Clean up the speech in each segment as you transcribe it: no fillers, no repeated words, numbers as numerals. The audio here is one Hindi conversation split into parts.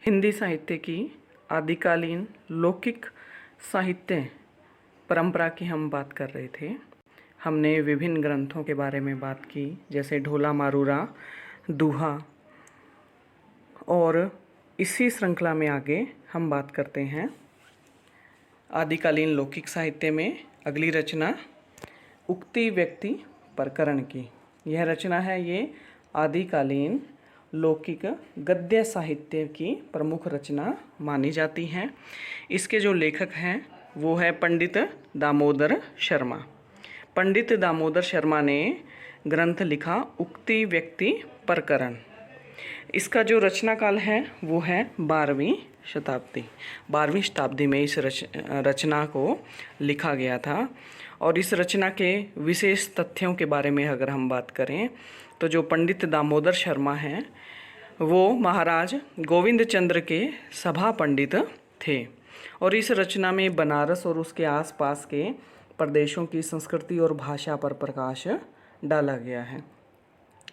हिंदी साहित्य की आदिकालीन लौकिक साहित्य परंपरा की हम बात कर रहे थे। हमने विभिन्न ग्रंथों के बारे में बात की, जैसे ढोला मारूरा, दूहा, और इसी श्रृंखला में आगे हम बात करते हैं आदिकालीन लौकिक साहित्य में अगली रचना उक्ति व्यक्ति प्रकरण की। यह रचना है ये आदिकालीन लौकिक गद्य साहित्य की प्रमुख रचना मानी जाती है। इसके जो लेखक हैं वो है पंडित दामोदर शर्मा। पंडित दामोदर शर्मा ने ग्रंथ लिखा उक्ति व्यक्ति प्रकरण। इसका जो रचना काल है वो है 12वीं शताब्दी। 12वीं शताब्दी में इस रचना को लिखा गया था। और इस रचना के विशेष तथ्यों के बारे में अगर हम बात करें तो जो पंडित दामोदर शर्मा हैं वो महाराज गोविंद चंद्र के सभा पंडित थे। और इस रचना में बनारस और उसके आसपास के प्रदेशों की संस्कृति और भाषा पर प्रकाश डाला गया है।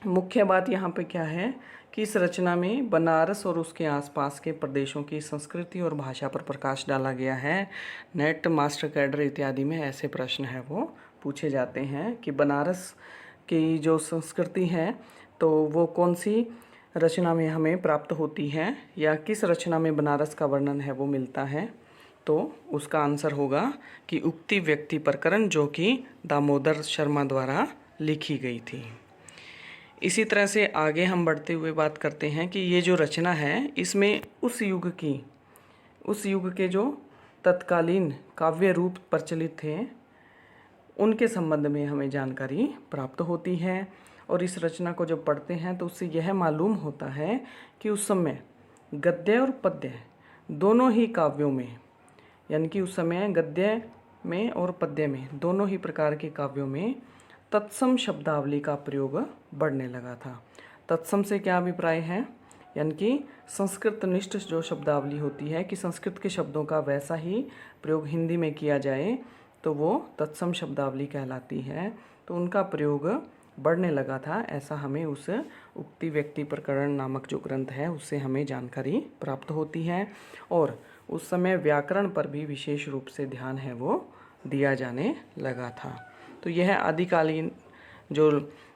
मुख्य बात यहाँ पे क्या है कि इस रचना में बनारस और उसके आसपास के प्रदेशों की संस्कृति और भाषा पर प्रकाश डाला गया है। नेट, मास्टर कैडर इत्यादि में ऐसे प्रश्न है वो पूछे जाते हैं कि बनारस की जो संस्कृति है तो वो कौन सी रचना में हमें प्राप्त होती है, या किस रचना में बनारस का वर्णन है वो मिलता है। तो उसका आंसर होगा कि उक्ति व्यक्ति प्रकरण, जो कि दामोदर शर्मा द्वारा लिखी गई थी। इसी तरह से आगे हम बढ़ते हुए बात करते हैं कि ये जो रचना है इसमें उस युग के जो तत्कालीन काव्य रूप प्रचलित थे उनके संबंध में हमें जानकारी प्राप्त होती है। और इस रचना को जब पढ़ते हैं तो उससे यह मालूम होता है कि उस समय गद्य और पद्य दोनों ही काव्यों में, यानी कि उस समय गद्य में और पद्य में दोनों ही प्रकार के काव्यों में तत्सम शब्दावली का प्रयोग बढ़ने लगा था। तत्सम से क्या अभिप्राय है, यानी कि संस्कृतनिष्ठ जो शब्दावली होती है कि संस्कृत के शब्दों का वैसा ही प्रयोग हिंदी में किया जाए तो वो तत्सम शब्दावली कहलाती है। तो उनका प्रयोग बढ़ने लगा था, ऐसा हमें उस उक्ति व्यक्ति प्रकरण नामक जो ग्रंथ है उससे हमें जानकारी प्राप्त होती है। और उस समय व्याकरण पर भी विशेष रूप से ध्यान है वो दिया जाने लगा था। तो यह आदिकालीन जो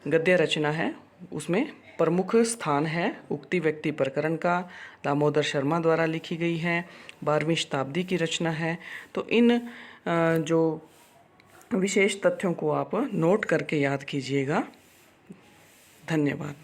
गद्य रचना है उसमें प्रमुख स्थान है उक्ति व्यक्ति प्रकरण का, दामोदर शर्मा द्वारा लिखी गई है, 12वीं शताब्दी की रचना है। तो इन जो विशेष तथ्यों को आप नोट करके याद कीजिएगा। धन्यवाद।